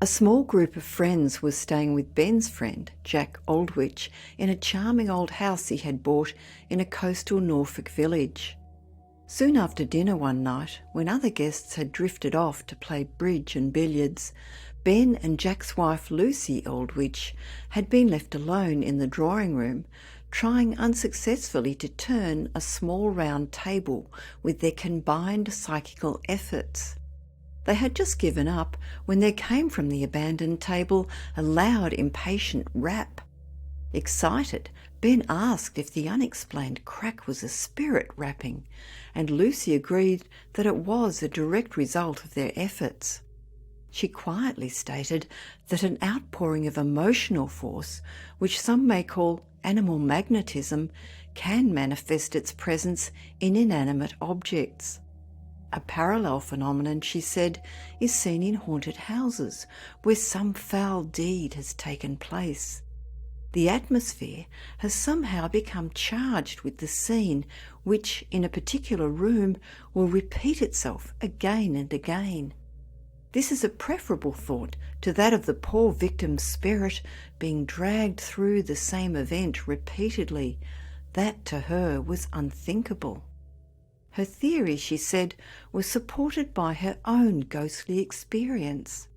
A small group of friends was staying with Ben's friend, Jack Aldwich, in a charming old house he had bought in a coastal Norfolk village. Soon after dinner one night, when other guests had drifted off to play bridge and billiards, Ben and Jack's wife Lucy Aldwich had been left alone in the drawing room, trying unsuccessfully to turn a small round table with their combined psychical efforts. They had just given up when there came from the abandoned table a loud, impatient rap. Excited, Ben asked if the unexplained crack was a spirit rapping, and Lucy agreed that it was a direct result of their efforts. She quietly stated that an outpouring of emotional force, which some may call animal magnetism, can manifest its presence in inanimate objects. A parallel phenomenon, she said, is seen in haunted houses where some foul deed has taken place. The atmosphere has somehow become charged with the scene, which in a particular room will repeat itself again and again. This is a preferable thought to that of the poor victim's spirit being dragged through the same event repeatedly. That to her was unthinkable. Her theory, she said, was supported by her own ghostly experience.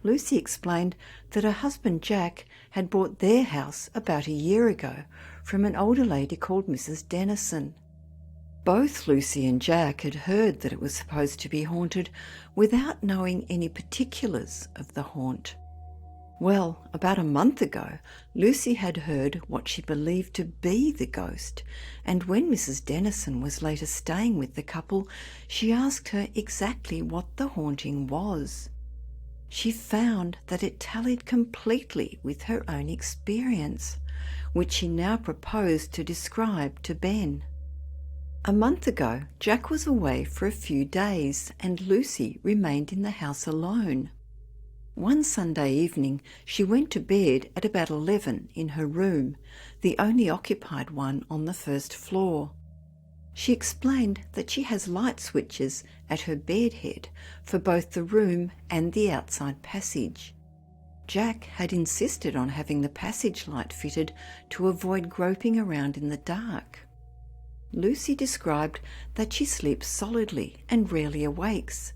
Lucy explained that her husband Jack had bought their house about a year ago from an older lady called Mrs. Benson. Both Lucy and Jack had heard that it was supposed to be haunted without knowing any particulars of the haunt. Well, about a month ago, Lucy had heard what she believed to be the ghost, and when Mrs. Benson was later staying with the couple, she asked her exactly what the haunting was. She found that it tallied completely with her own experience, which she now proposed to describe to Ben. A month ago, Jack was away for a few days, and Lucy remained in the house alone. One Sunday evening, she went to bed at about 11 in her room, the only occupied one on the first floor. She explained that she has light switches at her bed head for both the room and the outside passage. Jack had insisted on having the passage light fitted to avoid groping around in the dark. Lucy described that she sleeps solidly and rarely awakes,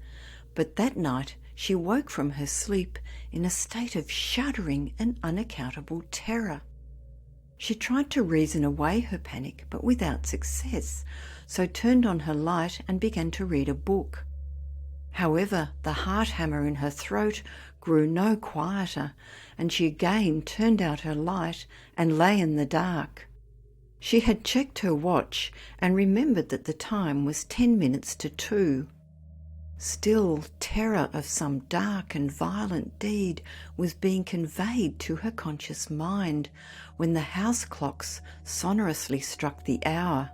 but that night she woke from her sleep in a state of shuddering and unaccountable terror. She tried to reason away her panic, but without success, so turned on her light and began to read a book. However, the heart hammer in her throat grew no quieter, and she again turned out her light and lay in the dark. She had checked her watch and remembered that the time was 10 minutes to 2. Still, terror of some dark and violent deed was being conveyed to her conscious mind when the house clocks sonorously struck the hour.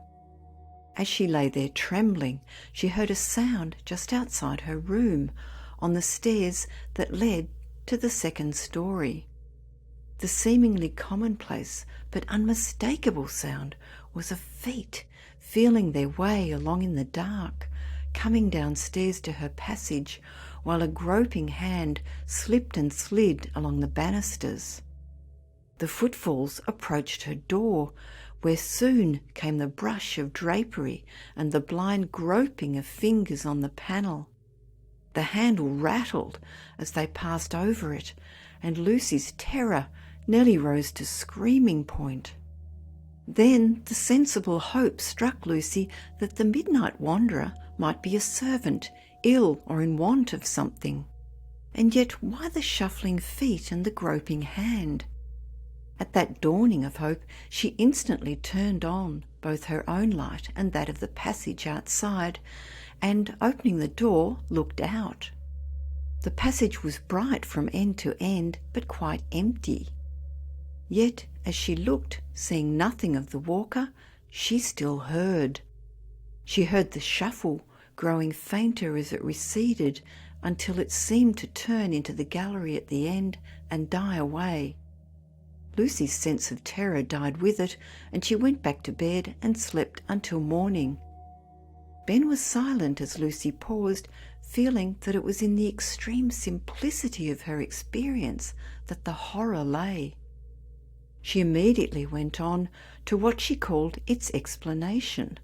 As she lay there trembling, she heard a sound just outside her room, on the stairs that led to the second story. The seemingly commonplace but unmistakable sound was of feet feeling their way along in the dark, coming downstairs to her passage, while a groping hand slipped and slid along the banisters. The footfalls approached her door, where soon came the brush of drapery and the blind groping of fingers on the panel. The handle rattled as they passed over it, and Lucy's terror nearly rose to screaming point. Then the sensible hope struck Lucy that the midnight wanderer might be a servant, ill or in want of something. And yet why the shuffling feet and the groping hand? At that dawning of hope, she instantly turned on both her own light and that of the passage outside, and opening the door, looked out. The passage was bright from end to end, but quite empty. Yet, as she looked, seeing nothing of the walker, she still heard. She heard the shuffle growing fainter as it receded until it seemed to turn into the gallery at the end and die away. Lucy's sense of terror died with it, and she went back to bed and slept until morning. Ben was silent as Lucy paused, feeling that it was in the extreme simplicity of her experience that the horror lay. She immediately went on to what she called its explanation,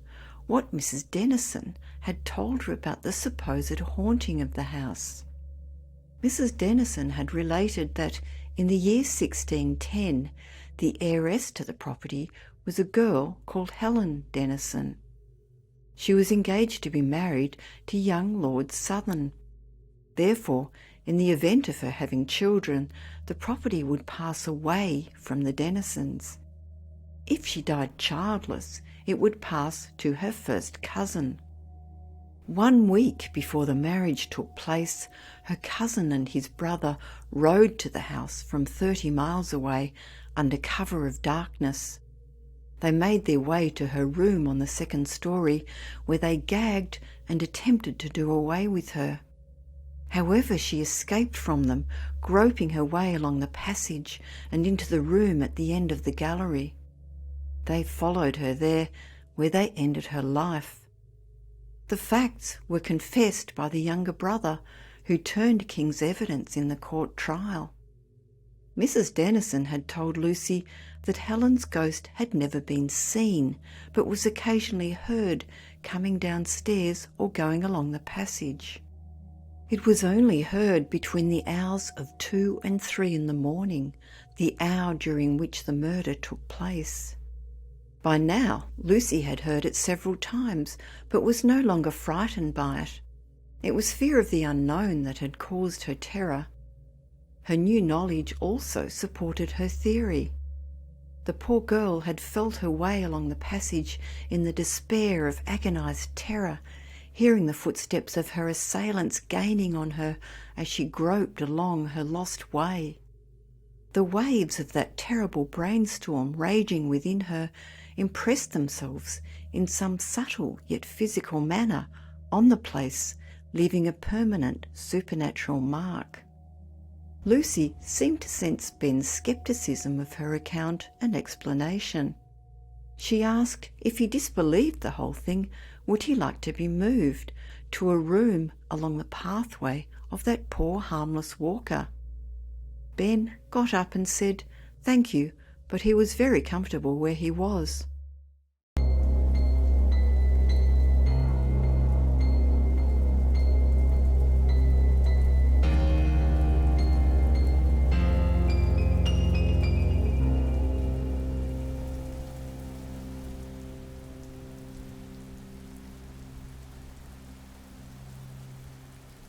what Mrs. Dennison had told her about the supposed haunting of the house. Mrs. Dennison had related that in the year 1610, the heiress to the property was a girl called Helen Dennison. She was engaged to be married to young Lord Southern. Therefore, in the event of her having children, the property would pass away from the Dennisons. If she died childless, it would pass to her first cousin. 1 week before the marriage took place, her cousin and his brother rode to the house from 30 miles away under cover of darkness. They made their way to her room on the 2nd story, where they gagged and attempted to do away with her. However, she escaped from them, groping her way along the passage and into the room at the end of the gallery. They followed her there, where they ended her life. The facts were confessed by the younger brother, who turned king's evidence in the court trial. Mrs. Dennison had told Lucy that Helen's ghost had never been seen, but was occasionally heard coming downstairs or going along the passage. It was only heard between the hours of 2 and 3 in the morning, the hour during which the murder took place. By now, Lucy had heard it several times, but was no longer frightened by it. It was fear of the unknown that had caused her terror. Her new knowledge also supported her theory. The poor girl had felt her way along the passage in the despair of agonised terror, hearing the footsteps of her assailants gaining on her as she groped along her lost way. The waves of that terrible brainstorm raging within her impressed themselves in some subtle yet physical manner on the place, leaving a permanent supernatural mark. Lucy seemed to sense Ben's scepticism of her account and explanation. She asked if he disbelieved the whole thing, would he like to be moved to a room along the pathway of that poor harmless walker. Ben got up and said, "Thank you," but he was very comfortable where he was.